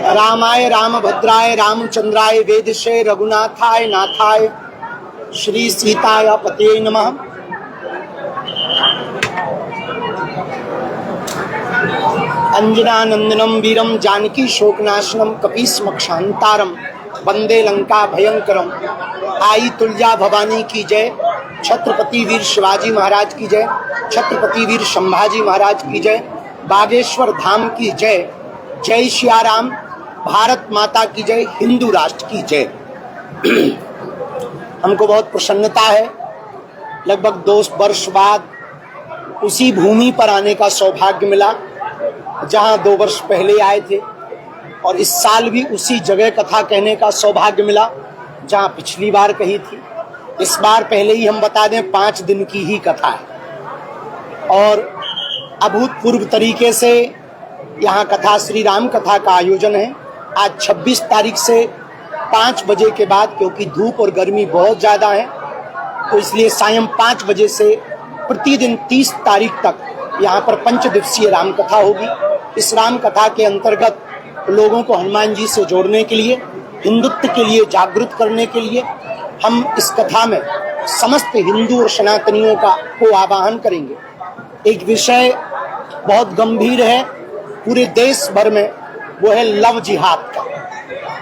रामाय रामभद्राय रामचंद्राय वेदसे रघुनाथाय नाथाय श्री सीताय पते नमः। अंजनानंदनम वीरम जानकी शोकनाशनम कपीसमक्षांतारम वंदे लंका भयंकरम। आई तुलजा भवानी की जय, छत्रपति वीर शिवाजी महाराज की जय, छत्रपति वीर संभाजी महाराज की जय, बागेश्वर धाम की जय, जय श्री राम, भारत माता की जय, हिंदू राष्ट्र की जय। हमको बहुत प्रसन्नता है, लगभग 2 वर्ष बाद उसी भूमि पर आने का सौभाग्य मिला जहां 2 वर्ष पहले आए थे, और इस साल भी उसी जगह कथा कहने का सौभाग्य मिला जहां पिछली बार कही थी। इस बार पहले ही हम बता दें 5 दिन की ही कथा है और अभूतपूर्व तरीके से यहाँ कथा श्री राम कथा का आयोजन है। आज 26 तारीख से 5 बजे के बाद, क्योंकि धूप और गर्मी बहुत ज़्यादा है, तो इसलिए सायं 5 बजे से प्रतिदिन 30 तारीख तक यहाँ पर 5 दिवसीय राम कथा होगी। इस राम कथा के अंतर्गत लोगों को हनुमान जी से जोड़ने के लिए, हिंदुत्व के लिए जागृत करने के लिए हम इस कथा में समस्त हिंदू और सनातनियों को आवाहन करेंगे। एक विषय बहुत गंभीर है पूरे देश भर में, वो है लव जिहाद का।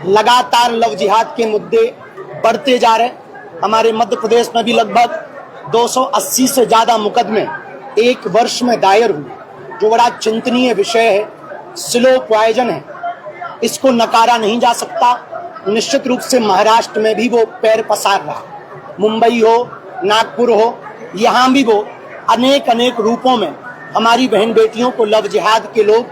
लगातार लव जिहाद के मुद्दे बढ़ते जा रहे। हमारे मध्य प्रदेश में भी लगभग 280 से ज्यादा मुकदमे 1 वर्ष में दायर हुए, जो बड़ा चिंतनीय विषय है, स्लो पॉइजन है, इसको नकारा नहीं जा सकता। निश्चित रूप से महाराष्ट्र में भी वो पैर पसार रहा, मुंबई हो, नागपुर हो, यहाँ भी वो अनेक रूपों में हमारी बहन बेटियों को लव जिहाद के लोग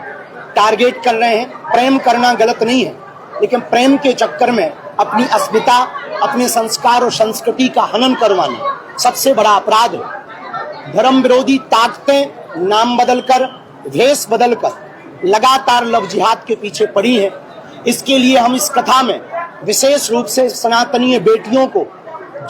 टारगेट कर रहे हैं। प्रेम करना गलत नहीं है, लेकिन प्रेम के चक्कर में अपनी अस्मिता, अपने संस्कार और संस्कृति का हनन करवाना सबसे बड़ा अपराध है। धर्म विरोधी ताकतें नाम बदलकर, भेष बदलकर लगातार लव जिहाद के पीछे पड़ी हैं। इसके लिए हम इस कथा में विशेष रूप से सनातनीय बेटियों को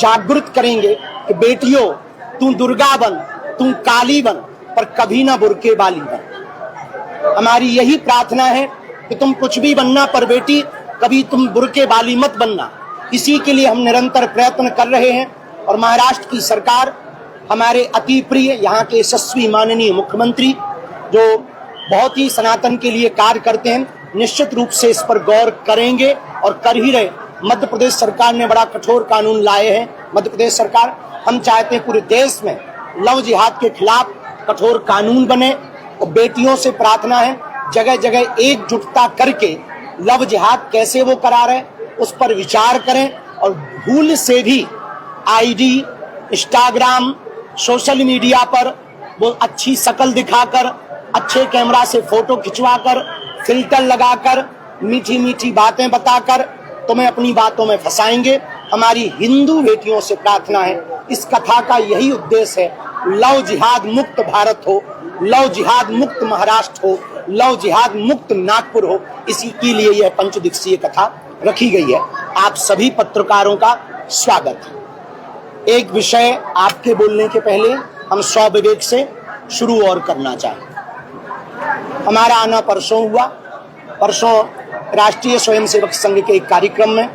जागृत करेंगे कि बेटियों, तू दुर्गा बन, तू काली बन, पर कभी ना बुर्के वाली बन। हमारी यही प्रार्थना है कि तुम कुछ भी बनना, पर बेटी कभी तुम बुर्के वाली मत बनना। इसी के लिए हम निरंतर प्रयत्न कर रहे हैं और महाराष्ट्र की सरकार, हमारे अति प्रिय यहाँ के यशस्वी माननीय मुख्यमंत्री, जो बहुत ही सनातन के लिए कार्य करते हैं, निश्चित रूप से इस पर गौर करेंगे और कर ही रहे। मध्य प्रदेश सरकार ने बड़ा कठोर कानून लाए हैं। मध्य प्रदेश सरकार, हम चाहते हैं पूरे देश में लव जिहाद के खिलाफ कठोर कानून बने, और बेटियों से प्रार्थना है जगह जगह एकजुटता करके लव जिहाद कैसे वो करा रहे उस पर विचार करें, और भूल से भी आईडी, इंस्टाग्राम, सोशल मीडिया पर वो अच्छी शक्ल दिखाकर, अच्छे कैमरा से फोटो खिंचवाकर, फिल्टर लगाकर, मीठी मीठी बातें बताकर तुम्हें अपनी बातों में फंसाएंगे। हमारी हिंदू बेटियों से प्रार्थना है, इस कथा का यही उद्देश्य है, लव जिहाद मुक्त भारत हो, लव जिहाद मुक्त महाराष्ट्र हो, लव जिहाद मुक्त नागपुर हो। इसी के लिए यह 5 दिवसीय कथा रखी गई है। आप सभी पत्रकारों का स्वागत है। एक विषय आपके बोलने के पहले हम स्वविवेक से शुरू और करना चाहें। हमारा आना परसों हुआ। परसों राष्ट्रीय स्वयंसेवक संघ के एक कार्यक्रम में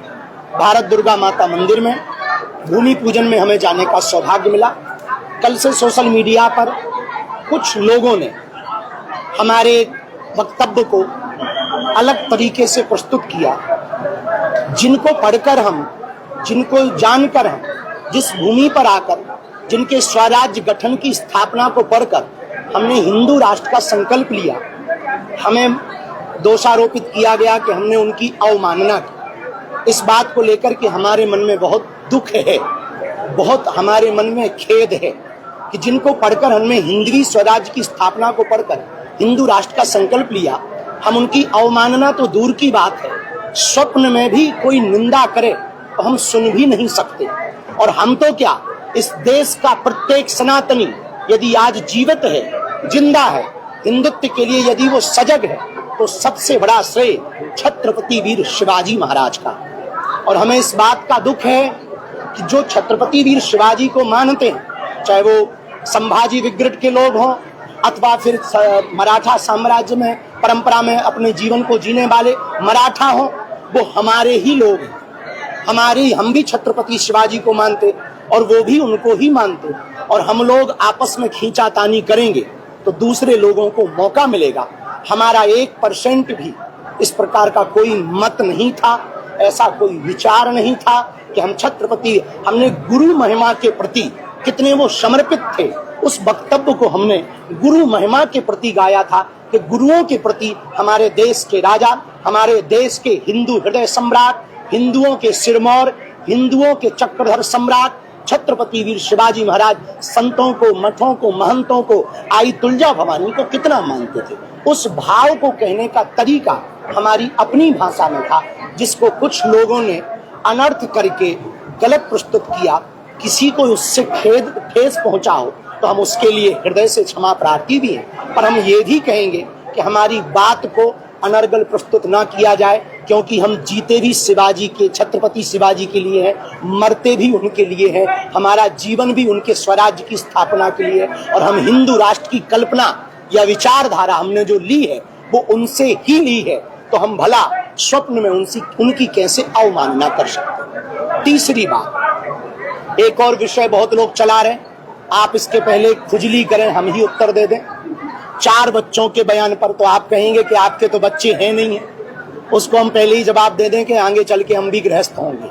भारत दुर्गा माता मंदिर में भूमि पूजन में हमें जाने का सौभाग्य मिला। कल से सोशल मीडिया पर कुछ लोगों ने हमारे वक्तव्य को अलग तरीके से प्रस्तुत किया, जिनको पढ़कर हम, जिनको जानकर हम, जिस भूमि पर आकर, जिनके स्वराज्य गठन की स्थापना को पढ़कर हमने हिंदू राष्ट्र का संकल्प लिया, हमें दोषारोपित किया गया कि हमने उनकी अवमानना की। इस बात को लेकर के हमारे मन में बहुत दुख है, बहुत हमारे मन में खेद है कि जिनको पढ़कर हमने हिंदवी स्वराज्य की स्थापना को पढ़कर हिंदू राष्ट्र का संकल्प लिया, हम उनकी अवमानना तो दूर की बात है, स्वप्न में भी कोई निंदा करे तो हम सुन भी नहीं सकते। और हम तो क्या, इस देश का प्रत्येक सनातनी यदि आज जीवित है, जिंदा है, हिंदुत्व के लिए यदि वो सजग है, तो सबसे बड़ा श्रेय छत्रपति वीर शिवाजी महाराज का। और हमें इस बात का दुख है कि जो छत्रपति वीर शिवाजी को मानते हैं, चाहे वो संभाजी विग्रट के लोग हों अथवा फिर मराठा साम्राज्य में परंपरा में अपने जीवन को जीने वाले मराठा हों, वो हमारे ही लोग हैं। हम भी छत्रपति शिवाजी को मानते और वो भी उनको ही मानते, और हम लोग आपस में खींचातानी करेंगे तो दूसरे लोगों को मौका मिलेगा। हमारा 1% भी इस प्रकार का कोई मत नहीं था, ऐसा कोई विचार नहीं था कि हम छत्रपति, हमने गुरु महिमा के प्रति कितने वो समर्पित थे, उस वक्तव्य को हमने गुरु महिमा के प्रति गाया था कि गुरुओं के प्रति हमारे देश के राजा, हमारे देश के हिंदू हृदय सम्राट, हिंदुओं के सिरमौर, हिंदुओं के चक्रधर सम्राट छत्रपति वीर शिवाजी महाराज संतों को, मठों को, महंतों को, आई तुलजा भवानी को कितना मानते थे। उस भाव को कहने का तरीका हमारी अपनी भाषा में था, जिसको कुछ लोगों ने अनर्थ करके गलत प्रस्तुत किया। किसी को उससे ठेस पहुंचा हो तो हम उसके लिए हृदय से क्षमा प्रार्थी भी हैं, पर हम ये भी कहेंगे कि हमारी बात को अनर्गल प्रस्तुत ना किया जाए, क्योंकि हम जीते भी शिवाजी के, छत्रपति शिवाजी के लिए हैं, मरते भी उनके लिए हैं, हमारा जीवन भी उनके स्वराज्य की स्थापना के लिए, और हम हिंदू राष्ट्र की कल्पना या विचारधारा हमने जो ली है वो उनसे ही ली है, तो हम भला स्वप्न में उनकी कैसे अवमानना कर सकते। तीसरी बात, एक और विषय बहुत लोग चला रहे, आप इसके पहले खुजली करें, हम ही उत्तर दे दें। 4 बच्चों के बयान पर तो आप कहेंगे कि आपके तो बच्चे हैं नहीं है, उसको हम पहले ही जवाब दे दें कि आगे चल के हम भी गृहस्थ होंगे,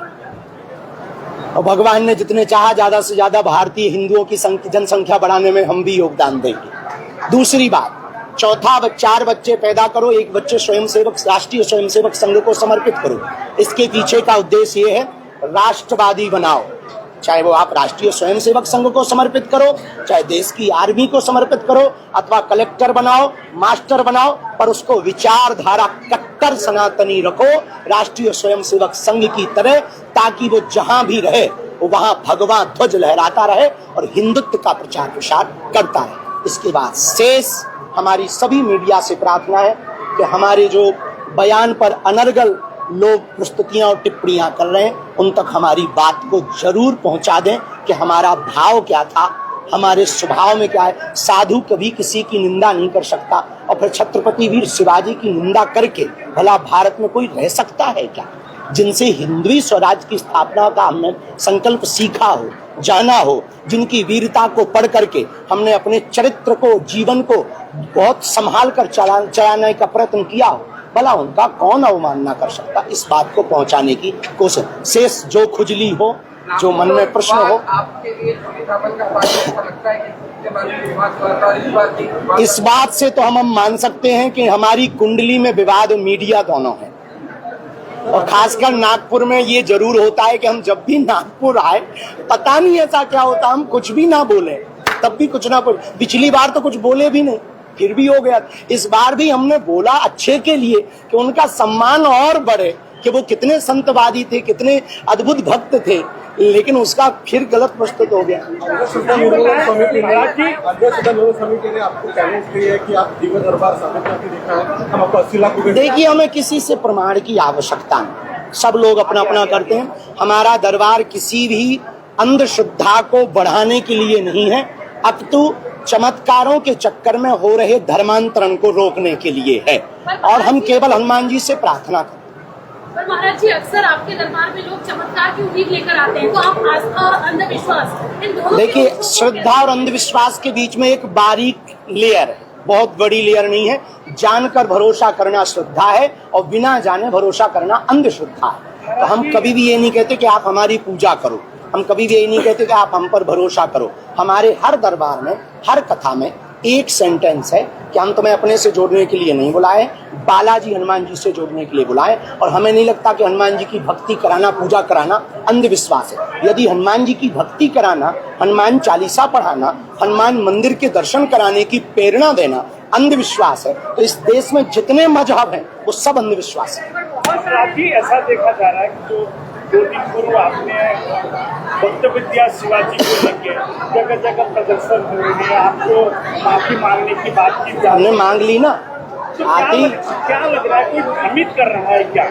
और भगवान ने जितने चाहा ज्यादा से ज्यादा भारतीय हिंदुओं की जनसंख्या बढ़ाने में हम भी योगदान देंगे। दूसरी बात, चौथा 4 बच्चे पैदा करो, 1 बच्चे स्वयंसेवक, राष्ट्रीय स्वयंसेवक संघ को समर्पित करो। इसके पीछे का उद्देश्य ये है, राष्ट्रवादी बनाओ। चाहे वो आप राष्ट्रीय स्वयंसेवक संघ को समर्पित करो, चाहे देश की आर्मी को समर्पित करो, अथवा कलेक्टर बनाओ, मास्टर बनाओ, पर उसको विचारधारा कट्टर सनातनी रखो, राष्ट्रीय स्वयंसेवक संघ की तरह, ताकि वो जहां भी रहे वो वहां भगवा ध्वज लहराता रहे और हिंदुत्व का प्रचार प्रसार करता रहे। इसके बाद शेष हमारी सभी मीडिया से प्रार्थना है कि हमारे जो बयान पर अनर्गल लोग प्रस्तुतियां और टिप्पणियां कर रहे हैं, उन तक हमारी बात को जरूर पहुंचा दें कि हमारा भाव क्या था, हमारे स्वभाव में क्या है। साधु कभी किसी की निंदा नहीं कर सकता, और फिर छत्रपति वीर शिवाजी की निंदा करके भला भारत में कोई रह सकता है क्या? जिनसे हिंदवी स्वराज्य की स्थापना का हमने संकल्प सीखा हो, जाना हो, जिनकी वीरता को पढ़ करके हमने अपने चरित्र को, जीवन को बहुत संभाल कर चलाने का प्रयत्न किया हो, भला उनका कौन अवमानना कर सकता? इस बात को पहुंचाने की कोशिश। शेष जो खुजली हो, जो मन में प्रश्न हो, इस बात से तो हम मान सकते हैं कि हमारी कुंडली में विवाद मीडिया दोनों है, और खासकर नागपुर में ये जरूर होता है कि हम जब भी नागपुर आए, पता नहीं ऐसा क्या होता, हम कुछ भी ना बोले तब भी कुछ ना बोले। पिछली बार तो कुछ बोले भी नहीं, फिर भी हो गया। इस बार भी हमने बोला अच्छे के लिए कि उनका सम्मान और बढ़े, कि वो कितने संतवादी थे, कितने अद्भुत भक्त थे, लेकिन उसका फिर गलत प्रस्तुत हो गया। देखिए, हमें किसी से प्रमाण की आवश्यकता नहीं, सब लोग अपना अपना करते हैं। हमारा दरबार किसी भी अंधश्रद्धा को बढ़ाने के लिए नहीं है, अपितु चमत्कारों के चक्कर में हो रहे धर्मांतरण को रोकने के लिए है, और हम केवल हनुमान जी से प्रार्थना करते हैं। पर महाराज जी, अक्सर आपके दरबार में लोग चमत्कार की उम्मीद लेकर आते हैं, तो आप आस्था और अंधविश्वास इन दोनों, देखिए, श्रद्धा और अंधविश्वास के बीच में एक बारीक लेयर है, बहुत बड़ी लेयर नहीं है। जानकर भरोसा करना श्रद्धा है, और बिना जाने भरोसा करना अंधश्रद्धा है। तो हम कभी भी ये नहीं कहते कि आप हमारी पूजा करो, हम कभी भी ये नहीं कहते कि आप हम पर भरोसा करो। हमारे हर दरबार में, हर कथा में एक सेंटेंस है कि हम तुम्हें अपने से जोड़ने के लिए नहीं बुलाए, बालाजी हनुमान जी से जोड़ने के लिए बुलाए। और हमें नहीं लगता कि हनुमान जी की भक्ति कराना, पूजा कराना अंधविश्वास है। यदि हनुमान जी की भक्ति कराना, हनुमान चालीसा पढ़ाना, हनुमान मंदिर के दर्शन कराने की प्रेरणा देना अंधविश्वास है, तो इस देश में जितने मजहब हैं वो सब अंधविश्वास है। ऐसा देखा जा रहा है कि जो 2 दिन पूर्व आपने भक्त विद्या शिवाजी को लेके जगह जगह प्रदर्शन हो रहे हैं, आपको माफी मांगने की बात की, हमने मांग ली ना। तो क्या लग रहा है, कोई भ्रमित कर रहा है क्या?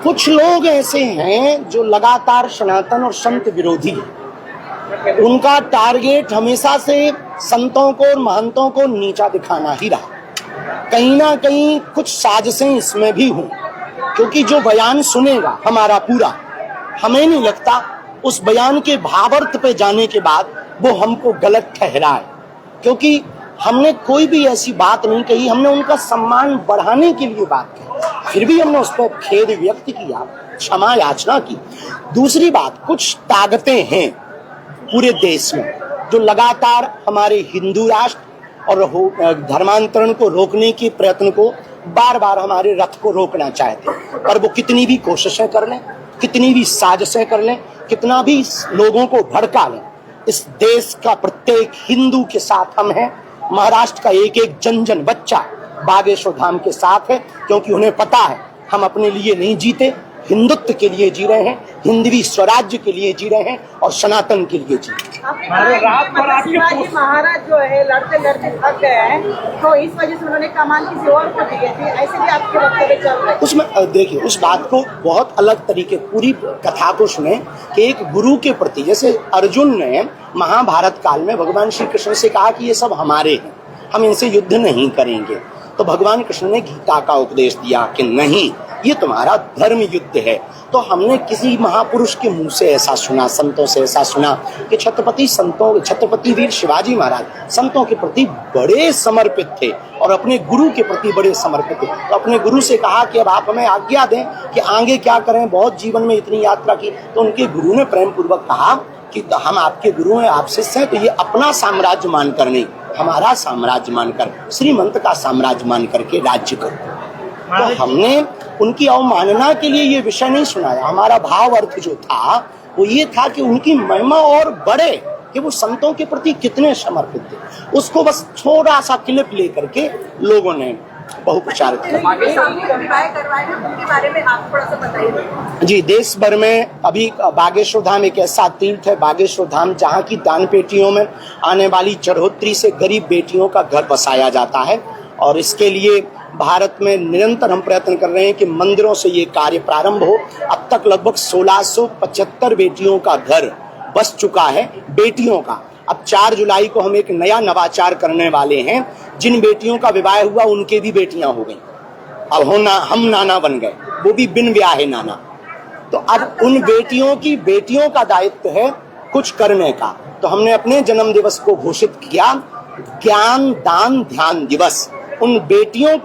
कुछ लोग ऐसे हैं जो लगातार सनातन और संत विरोधी हैं, उनका टारगेट हमेशा से संतों को और महंतों को नीचा दिखाना ही रहा। कहीं ना कहीं कुछ साजिशें इसमें भी हुई, क्योंकि जो बयान सुनेगा हमारा पूरा, हमें नहीं लगता उस बयान के भावार्थ पे जाने के बाद वो हमको गलत ठहराए, क्योंकि हमने कोई भी ऐसी बात नहीं कही। हमने उनका सम्मान बढ़ाने के लिए बात की, फिर भी हमने उस पर खेद व्यक्त किया, क्षमा याचना की। दूसरी बात, कुछ ताकतें हैं पूरे देश में जो लगातार हमारे हिंदू राष्ट्र और धर्मांतरण को रोकने के प्रयत्न को बार बार हमारे रथ को रोकना चाहते हैं। पर वो कितनी भी कोशिशें कर लें, कितनी भी साजिशें कर लें, कितना भी लोगों को भड़का लें, इस देश का प्रत्येक हिंदू के साथ हम हैं। महाराष्ट्र का एक एक जन जन बच्चा बागेश्वर धाम के साथ है, क्योंकि उन्हें पता है हम अपने लिए नहीं जीते, हिंदुत्व के लिए जी रहे हैं, हिंदवी स्वराज्य के लिए जी रहे हैं और सनातन के लिए जी रहे हैं। शिवाजी महाराज जो है लड़ते लड़ते थक गए हैं, तो इस वजह से उन्होंने कमान किसी और को दी थी, ऐसे भी आपके वक्तव्य चल रहे हैं। उसमें देखिए, उस बात को बहुत अलग तरीके, पूरी कथा को सुने कि एक गुरु के प्रति, जैसे अर्जुन ने महाभारत काल में भगवान श्री कृष्ण से कहा कि ये सब हमारे हैं, हम इनसे युद्ध नहीं करेंगे, तो भगवान कृष्ण ने गीता का उपदेश दिया कि नहीं, ये तुम्हारा धर्म युद्ध है। तो हमने किसी महापुरुष के मुंह से ऐसा सुना, संतों से ऐसा सुना कि छत्रपति वीर शिवाजी महाराज संतों के प्रति बड़े समर्पित थे और अपने गुरु के प्रति बड़े समर्पित थे। तो अपने गुरु से कहा कि अब आप हमें आज्ञा दें कि आगे क्या करें, बहुत जीवन में इतनी यात्रा की। तो उनके गुरु ने प्रेम पूर्वक कहा कि हम आपके गुरु हैं, आप शिष्य हैं, तो ये अपना साम्राज्य मानकर नहीं, हमारा साम्राज्य मानकर, श्रीमंत का साम्राज्य मान करके राज्य करो। तो हमने उनकी अवमानना के लिए ये विषय नहीं सुनाया। हमारा भाव अर्थ जो था वो ये था कि उनकी महिमा और बढ़े, कि वो संतों के प्रति कितने समर्पित थे। उसको बस थोड़ा सा क्लिप लेकर के लोगों ने बहुप्रचारित किया। जी, देश भर में अभी बागेश्वर धाम एक ऐसा तीर्थ है, बागेश्वर धाम, जहाँ की दान पेटियों में आने वाली चढ़ोतरी से गरीब बेटियों का घर बसाया जाता है। और इसके लिए भारत में निरंतर हम प्रयत्न कर रहे हैं कि मंदिरों से ये कार्य प्रारंभ हो। अब तक लगभग 1675 बेटियों का घर बस चुका है, बेटियों का। अब 4 जुलाई को हम एक नया नवाचार करने वाले हैं। जिन बेटियों का विवाह हुआ उनके भी बेटियां हो गई, अब हम नाना बन गए, वो भी बिन ब्याहे नाना। तो अब उन बेटियों का दायित्व है कुछ करने का। तो हमने अपने जन्म दिवस को घोषित किया ज्ञान दान ध्यान दिवस। उन बेटियों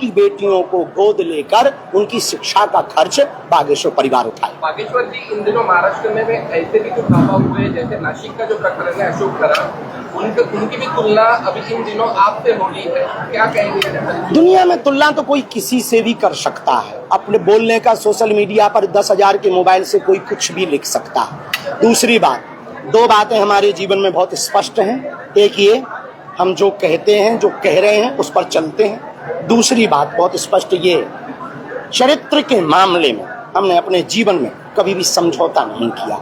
को गोद लेकर उनकी शिक्षा का खर्च बागेश्वर परिवार उठाए। बागेश्वर जी, इन दिनों महाराष्ट्र में ऐसे भी जो प्रभाव हुए, जैसे नासिक का जो प्रकरण है अशोक खराब, उनकी भी तुलना अभी इन दिनों आपसे हो रही है, क्या कहेंगे? दुनिया में तुलना तो कोई किसी से भी कर सकता है। अपने बोलने का सोशल मीडिया पर 10,000 के मोबाइल से कोई कुछ भी लिख सकता है। दूसरी बात, 2 बातें हमारे जीवन में बहुत स्पष्ट हैं। एक ये, हम जो कहते हैं, जो कह रहे हैं, उस पर चलते हैं। दूसरी बात बहुत स्पष्ट ये, चरित्र के मामले में हमने अपने जीवन में कभी भी समझौता नहीं किया,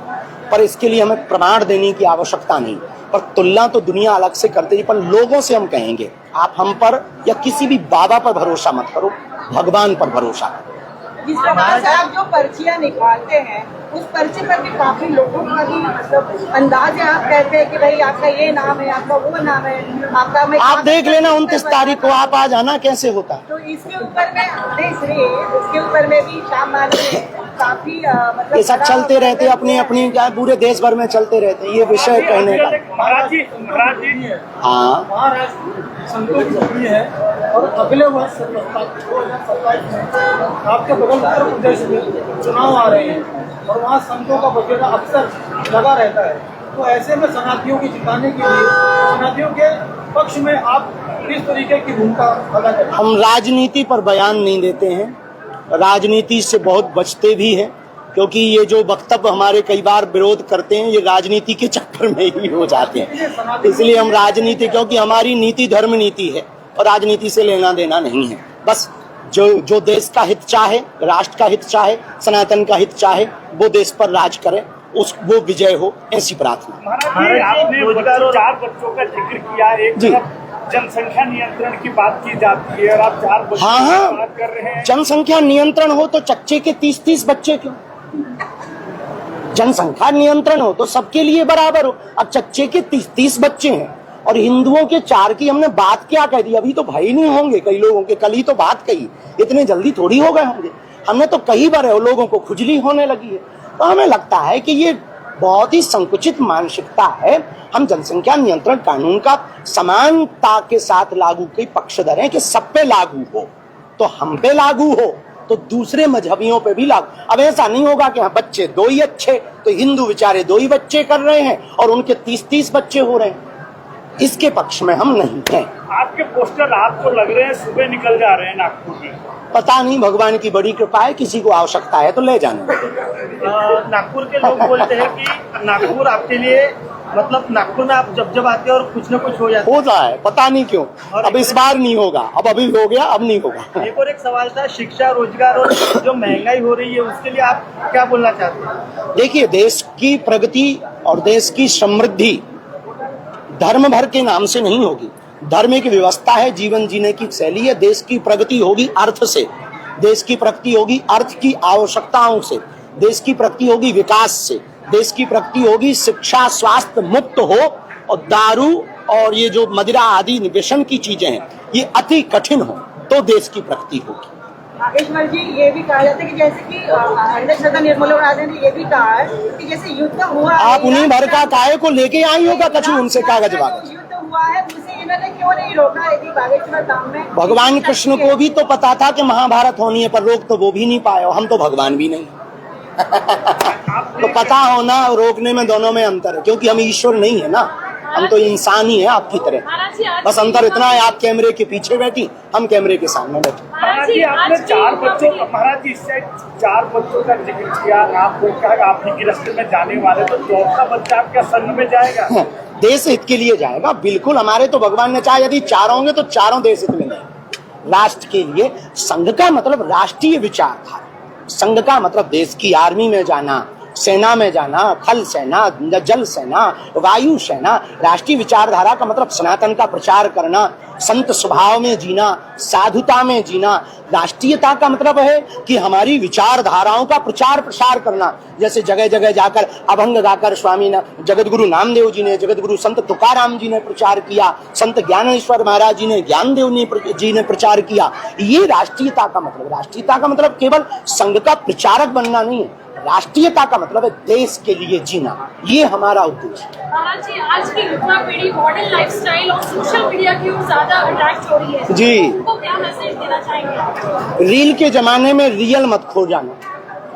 पर इसके लिए हमें प्रमाण देने की आवश्यकता नहीं। पर तुलना तो दुनिया अलग से करती है, पर लोगों से हम कहेंगे आप हम पर या किसी भी बाबा पर भरोसा मत करो, भगवान पर भरोसा करो। जिस प्रकार से आप जो पर्चियां निकालते हैं, उस पर्ची पर भी काफी लोगों का भी मतलब अंदाज है। आप कहते हैं कि भाई आपका ये नाम है, आपका वो नाम है, आपका आप देख लेना 29 तारीख को आप आ जाना, कैसे होता है। तो इसके ऊपर में इसके ऊपर में भी शाम काफी मतलब ये सब चलते रहते, अपनी पूरे देश भर में चलते रहते हैं ये विषय कहने का। महाराज जी हाँ, महाराष्ट्र संतों की भूमि है और अगले वर्ष 2027 में आपके बगल उत्तर प्रदेश में चुनाव आ रहे हैं और वहाँ संतों का बखेड़ा अक्सर लगा रहता है। तो ऐसे में शरणार्थियों की जिताने के लिए शरणार्थियों के पक्ष में आप किस तरीके की भूमिका अदा करते हैं? हम राजनीति पर बयान नहीं देते हैं, राजनीति से बहुत बचते भी हैं, क्योंकि ये जो वक्तव्य हमारे कई बार विरोध करते हैं ये राजनीति के चक्कर में ही हो जाते हैं। इसलिए हम राजनीति, क्योंकि हमारी नीति धर्म नीति है और राजनीति से लेना देना नहीं है। बस जो देश का हित चाहे, राष्ट्र का हित चाहे, सनातन का हित चाहे, वो देश पर राज करे, वो विजय हो, ऐसी प्रार्थना। महाराज, आपने 4 बच्चों का जिक्र किया, एक तरफ जनसंख्या नियंत्रण की बात की जाती है और आप 4 बच्चों की बात कर रहे हैं। जनसंख्या नियंत्रण हो तो चच्चे के 30-30 बच्चे क्यों? जनसंख्या नियंत्रण हो तो सबके लिए बराबर हो। अब चच्चे के 30 बच्चे हैं और हिंदुओं के 4 की हमने बात क्या कह दी, अभी तो भाई नहीं होंगे कई लोगों के, कल ही तो बात कही, इतने जल्दी थोड़ी हो गए होंगे। हमने तो कई बार लोगों को खुजली होने लगी है। तो हमें लगता है कि ये बहुत ही संकुचित मानसिकता है। हम जनसंख्या नियंत्रण कानून का समानता के साथ लागू के पक्षधर हैं कि सब पे लागू हो, तो हम पे लागू हो तो दूसरे मजहबियों पे भी लागू। अब ऐसा नहीं होगा कि हाँ बच्चे 2 ही अच्छे, तो हिंदू बेचारे 2 ही बच्चे कर रहे हैं और उनके 30 बच्चे हो रहे हैं। इसके पक्ष में हम नहीं हैं। आपके पोस्टर आपको लग रहे हैं सुबह निकल जा रहे हैं नागपुर में? पता नहीं, भगवान की बड़ी कृपा है, किसी को आवश्यकता है तो ले जाने। नागपुर के लोग बोलते हैं कि नागपुर आपके लिए मतलब नागपुर में आप जब आते हैं और कुछ न कुछ हो जाता है, पता नहीं क्यों। अब इस बार नहीं होगा, अब अभी हो गया, अब नहीं होगा। एक और एक सवाल था, शिक्षा, रोजगार और जो महंगाई हो रही है उसके लिए आप क्या बोलना चाहते हैं? देखिए, देश की प्रगति और देश की समृद्धि धर्म भर के नाम से नहीं होगी। धर्म एक व्यवस्था है, जीवन जीने की शैली है। देश की प्रगति होगी अर्थ से, देश की प्रगति होगी अर्थ की आवश्यकताओं से, देश की प्रगति होगी विकास से, देश की प्रगति होगी शिक्षा स्वास्थ्य मुक्त हो और दारू और ये जो मदिरा आदि व्यसन की चीजें हैं ये अति कठिन हो, तो देश की प्रगति होगी। नागेश्वर जी, ये भी कहा जाता है कि जैसे कि अंधश्रद्धा निर्मूलन आदि ने ये भी कहा है कि जैसे युद्ध हुआ, आप उन्हीं भर का काय को लेके आई होगा कछु उनसे कागज वागज। युद्ध हुआ है उसे इन्होंने क्यों नहीं रोका यदि बागेश्वर धाम में? भगवान कृष्ण को भी तो पता था कि महाभारत होनी है, पर रोक तो वो भी नहीं पाए। हम तो भगवान भी नहीं। तो पता होना और रोकने में दोनों में अंतर है, क्योंकि हम ईश्वर नहीं है ना, हम तो इंसान ही है आपकी तरह। बस अंतर इतना है, आप कैमरे के पीछे बैठी, हम कैमरे के सामने बैठे। महाराज जी, आपने 4 बच्चों का, महाराज जी इससे 4 बच्चों का जिक्र किया, आपको कहा आपने गिरफ्त में जाने वाले, तो 4था बच्चा आपका संघ में जाएगा? देश हित के लिए जाएगा, बिल्कुल। हमारे तो भगवान ने चाहे यदि 4 होंगे तो 4 देश हित में जाएंगे, राष्ट्र के लिए। संघ का मतलब राष्ट्रीय विचारधारा, संघ का मतलब देश की आर्मी में जाना, सेना में जाना, थल सेना, जल सेना, वायु सेना। राष्ट्रीय विचारधारा का मतलब सनातन का प्रचार करना, संत स्वभाव में जीना, साधुता में जीना। राष्ट्रीयता का मतलब है कि हमारी विचारधाराओं का प्रचार प्रसार करना। जैसे जगह जगह जाकर अभंग गाकर स्वामी जगतगुरु नामदेव जी ने, जगतगुरु संत तुकाराम जी ने प्रचार किया, संत ज्ञानेश्वर महाराज जी ने, ज्ञानदेव जी ने प्रचार किया। ये राष्ट्रीयता का मतलब। राष्ट्रीयता का मतलब केवल संघ का प्रचारक बनना नहीं है, राष्ट्रीयता का मतलब है देश के लिए जीना। ये हमारा उद्देश्य है। आज की युवा पीढ़ी मॉडर्न लाइफस्टाइल और सोशल मीडिया की ओर ज्यादा अट्रैक्ट हो रही है जी। उनको क्या मैसेज देना चाहेंगे? रील के जमाने में रियल मत खो जाना,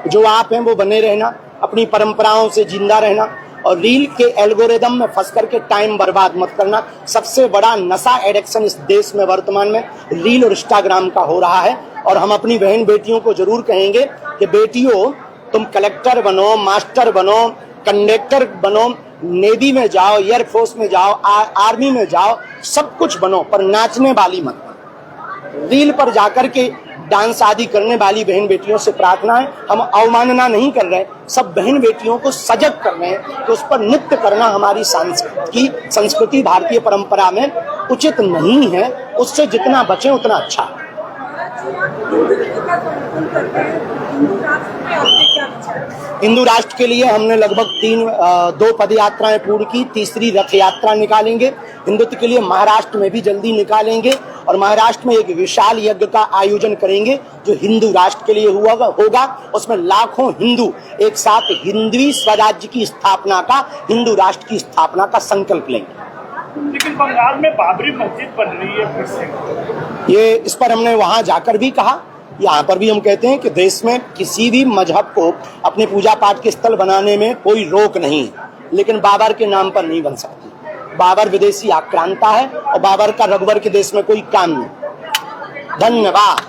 जो आप हैं वो बने रहना, अपनी परंपराओं से जिंदा रहना, और रील के एल्गोरिदम में फंस करके टाइम बर्बाद मत करना। सबसे बड़ा नशा एडिक्शन इस देश में वर्तमान में रील और इंस्टाग्राम का हो रहा है। और हम अपनी बहन बेटियों को जरूर कहेंगे कि बेटियों, तुम कलेक्टर बनो, मास्टर बनो, कंडक्टर बनो, नेवी में जाओ, एयरफोर्स में जाओ, आर्मी में जाओ, सब कुछ बनो, पर नाचने वाली मत बनो। रील पर जाकर के डांस आदि करने वाली बहन बेटियों से प्रार्थना है, हम अवमानना नहीं कर रहे, सब बहन बेटियों को सजग कर रहे हैं कि उस पर नृत्य करना हमारी संस्कृति भारतीय परंपरा में उचित नहीं है। उससे जितना बचे उतना अच्छा है। हिंदू राष्ट्र के लिए हमने लगभग 2 पद यात्राएं पूर्ण की, तीसरी रथ यात्रा निकालेंगे। हिंदुत्व के लिए महाराष्ट्र में भी जल्दी निकालेंगे और महाराष्ट्र में एक विशाल यज्ञ का आयोजन करेंगे जो हिंदू राष्ट्र के लिए होगा। उसमें लाखों हिंदू एक साथ हिंदवी स्वराज्य की स्थापना का, हिंदू राष्ट्र की स्थापना का संकल्प लेंगे। लेकिन बंगाल में बाबरी मस्जिद बन रही है फिर से, ये इस पर हमने वहां जाकर भी कहा, यहाँ पर भी हम कहते हैं कि देश में किसी भी मजहब को अपने पूजा पाठ के स्थल बनाने में कोई रोक नहीं, लेकिन बाबर के नाम पर नहीं बन सकती। बाबर विदेशी आक्रांता है और बाबर का रघुवर के देश में कोई काम नहीं। धन्यवाद।